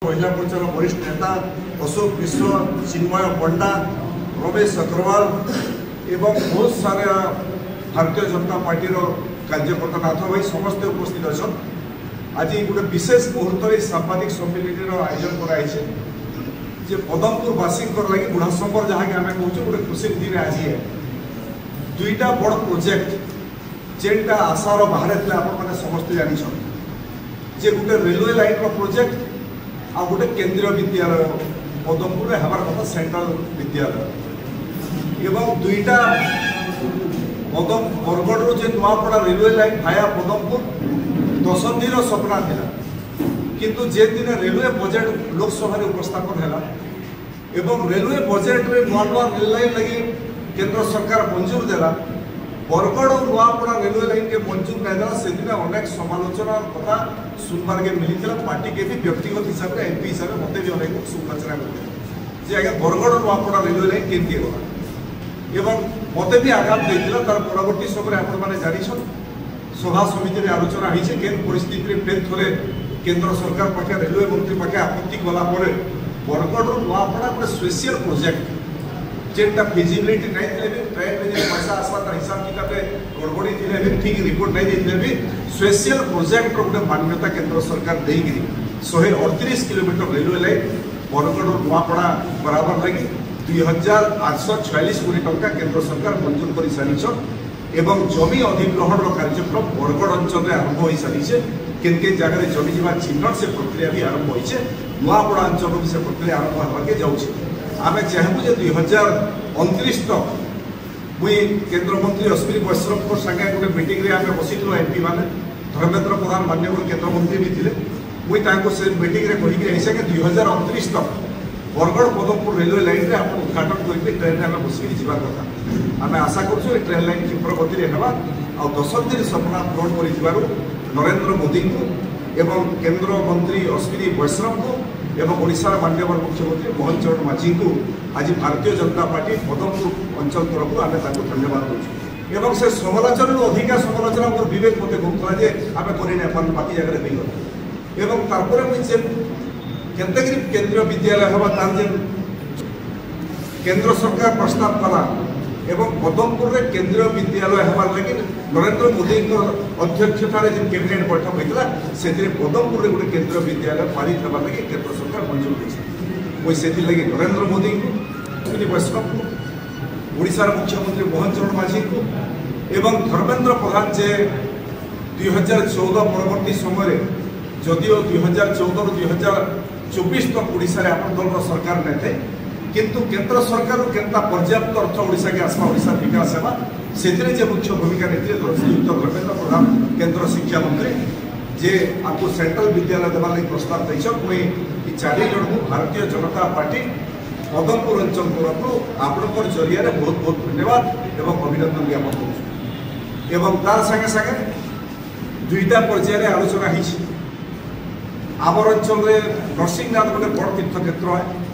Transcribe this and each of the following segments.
महिला मोर्चार वरिष्ठ नेता अशोक मिश्र, चिन्मय पंडा, रमेश अग्रवाल एवं बहुत सारा भारतीय जनता पार्टी कार्यकर्ता नाथ भाई समस्ते उपस्थित अच्छा। आज गोटे विशेष मुहूर्त सांबादिक सम्मेलन आयोजन कराई पदमपुरवासी लगे बुढ़ाशंकर जहाँ आम कहे गोटे खुशी दिन आज है दुईटा बड़ प्रोजेक्ट जेनटा आशार बाहर थे आपने समस्ते जानते जे गोटे रेलवे लाइन प्रोजेक्ट आ गोटे केंद्रीय विद्यालय पदमपुर में हमार कथा सेंट्रल विद्यालय एवं दुईटा बरगढ़ जो नुआपड़ा रेलवे लाइन भाया पदमपुर दशंधि सपना था किंतु जे दिन रेलवे बजेट लोकसभा उपस्थापन है एवं रेलवे बजेट रे नुआ नुआ रेल लाइन लगी केंद्र सरकार मंजूर देला बरगढ़ और नुआपड़ा रेलवे लाइन के मंजूर नहीं देला से दिन अनेक समालोचना कथा सुनबार के मिली पार्टी के भी व्यक्तिगत हिसाब से एमपी हिसाब से मत भी अनेक समालोचना मिलते जे आगे बरगढ़ और नुआपड़ा रेलवे लाइन केमती गला एवं मत भी आघात देता तार परवर्ती समय आपने जानी सभा समिति में आलोचना होती केन परिस्थिति में फेर थे केंद्र सरकार पाखे रेलवे मंत्री पाखे आपत्ति गला बरगढ़ नुआपड़ा गोटे स्पेशल प्रोजेक्ट जेनटा फिजिबिलिटी नहीं थे भी ट्रेन में पैसा आसवा तार हिसाब किताब गड़बड़ी थे भी ठीक रिपोर्ट नहीं देते भी स्पेशल प्रोजेक्ट गोटे मान्यता केंद्र सरकार देगी 138 किलोमीटर रेलवे लाइन बरगढ़ और नुआपड़ा बराबर लगी 2846 कोटी टंका केंद्र सरकार मंजूर कर सारी एवं जमी अधिग्रहण कार्यक्रम बरगढ़ अंचल आरंभ हो सारी के जगह जमी जीवा चिन्ह से प्रक्रिया भी आरंभ होइछे नुआपड़ा अंचल भी से प्रक्रिया आरंभ होबाके जाउछे आमे चाहबू जे 2029 तक मुई केंद्र मंत्री अश्विनी वैष्णव को संगे गोटे मीटिंग रे आमे बसिथलो एमपी माने धर्मेंद्र प्रधान माननीय केंद्र मंत्री भी थिले मुई तांको से मीटिंग रे कहि के ऐसे के 2029 तक बरगढ़ पदमपुर रेलवे लाइन रे आप उद्घाटन करके ट्रेन में बसिक जीवा कथा आमे आशा करछु ट्रेन लाइन की प्रगति रे हेबा आ 10 दिन सपना पूर्ण करि जिबारु नरेंद्र मोदी को एवं केंद्र मंत्री अश्विनी वैष्णव को एवं ओडिशार माननीय मुख्यमंत्री मोहन चरण माझी को आज भारतीय जनता पार्टी पदमपुर अंचल तरफ आम धन्यवाद दूँ एवं से समालोचना अधिका समालोचना मोर विवेक मत कहूला जे आम कर बाकी जगह नहीं एवं तारपर मुझे केतगिरी केंद्रीय विद्यालय हवा तार जे केंद्र सरकार प्रस्ताव कला एवं पदमपुर में केंद्रीय विद्यालय हमार लगे नरेंद्र मोदी अध्यक्षतार जो कैबिनेट बैठक होता से पदमपुर में गोटे केंद्रीय विद्यालय पारित होगा लगे केंद्र सरकार मंजूर कर से लगे नरेंद्र मोदी को अश्विनी वैष्णव को ओडिशार मुख्यमंत्री मोहन चरण माझी को एवं धर्मेंद्र प्रधान जे 2014 परवर्ती समय जदिओ 2014 ରୁ 2024 तक ओडिशा रे अपन दल सरकार नहीं थे किंतु केंद्र सरकार केनता पर्याप्त अर्थ ओडिशा के आसमा ओडिशा विकास सेवा से मुख्य भूमिका नहीं श्रीयुक्त धर्मेंद्र प्रधान केंद्र शिक्षा मंत्री जे आपको सेंट्रल विद्यालय देवा लगी प्रस्ताव देछ मुई 4 जन को भारतीय जनता पार्टी पदमपुर अंचल तरफ आपणकर जरिया बहुत बहुत धन्यवाद एवं अभिनंदन ज्ञापन करूँ एवं तार संगे संगे दुईटा पर्यायर आलोचना होती आमर अंचल नरसिंहनाथ गोटे बड़ तीर्थ क्षेत्र है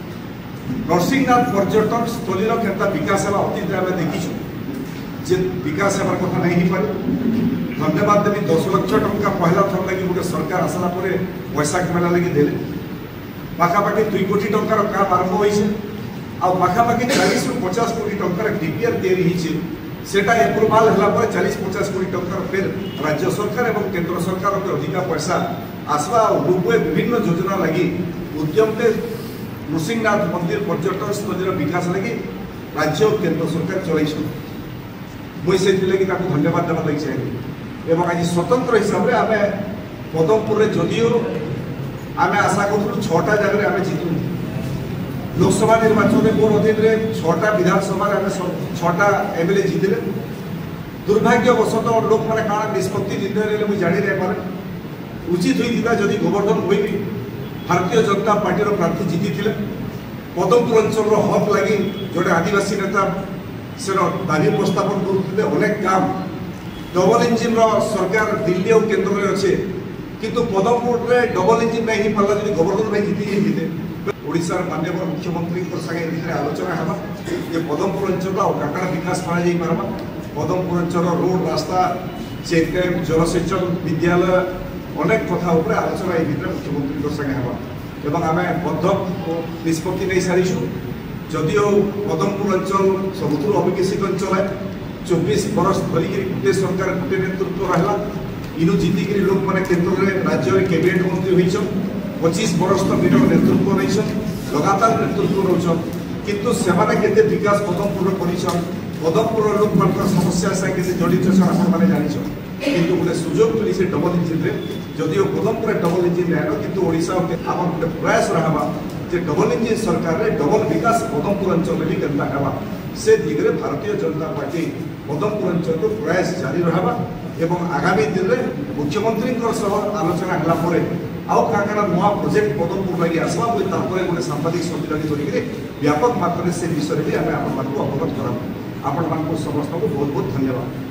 नरसिंहनाथ पर्यटन स्थली केता विकास है अतीत आम देखीचु जे विकास होवार कथा नहीं हो पारे धन्यवाद देवी 10 लाख टंका पहला थर लगी गोटे सरकार आसला वैशाख मेला लगी देले पाखापाखि 2 कोटी टंकार काम आरंभ होइछे आ पाखापाखि 40 ରୁ 50 कोटी टंकार डीपीआर तैयारी होइछे सेटा एप्रूवाल हला पर 40-50 कोटी टंकार फिर राज्य सरकार एवं केंद्र सरकार के अधिका पैसा आसवा लोके विभिन्न योजना लगी उद्यम के नृसिंहनाथ मंदिर पर्यटन स्थल विकास लगी राज्य और केंद्र सरकार चलई मुई से लगी धन्यवाद देवा लगी चाहिए एवं आज स्वतंत्र हिसाब से आम पदमपुर में जदिओ आम आशा करूँ 6टा जगह आम जीतु लोकसभा निर्वाचन में मोर अधीन में 6टा विधानसभा आम 6टा एमएलए जीतले दुर्भाग्यवशत लोक मैंने कण निष्पत्ति निर्णय मुझे जानी नहीं पारे उचित होता जदि गोवर्धन भोई भी भारतीय जनता पार्टी प्रार्थी जीति थे पदमपुर अंचल हक लगी जोटे आदिवासी नेता से दाबी उपस्थापन करुते अनेक काम डबल इंजिन सरकार दिल्ली और केंद्र में अच्छे किंतु पदमपुर में डबल इंजिन नहीं पारा जब गोवर्धन भाई जीति जाते ओडिशार माननीय मुख्यमंत्री संगे आलोचना है जे पदमपुर अंचल और काकड़ा विकास पार्बा पदमपुर अंचल रोड रास्ता चेक डैम जलसेचन विद्यालय अनेक कथा आलोचना ये मुख्यमंत्री संगे एवं आम बद्ध निष्पत्ति नहीं सारीचु जदिओ पदमपुर अंचल सबुठ अविकसित अंचल है 24 बरस धरिक गोटे सरकार गोटे नेतृत्व रहा इनु जीतिक लोक मैंने केन्द्र में राज्य में कैबिनेट मंत्री होइछन 25 बरस तक नेतृत्व नहीं लगातार नेतृत्व नौ किंतु सेमाने केते विकास पदमपुर करिछन पदमपुर लोक मान समस्या साथे जड़ित आपने जान किंतु गोटे सुजोग मिली से डबल इंजिन जदिओ पदमपुर डबल इंजिन है किंतु ओडिशा आम गोटे प्रयास रहा जे डबल इंजिन सरकार रे डबल विकास पदमपुर अंचल में भी केन्ता हेबा से दिगरे भारतीय जनता पार्टी पदमपुर अंचल को प्रयास जारी रहा एवं आगामी दिन में मुख्यमंत्री आलोचना है आउ क्या नुआ प्रोजेक्ट पदमपुर लगे आसवा गोटे सांबादिक सम्मेलन करके व्यापक मात्रा से विषय भी आम आपको अवगत करा। आपण समस्त को बहुत बहुत धन्यवाद।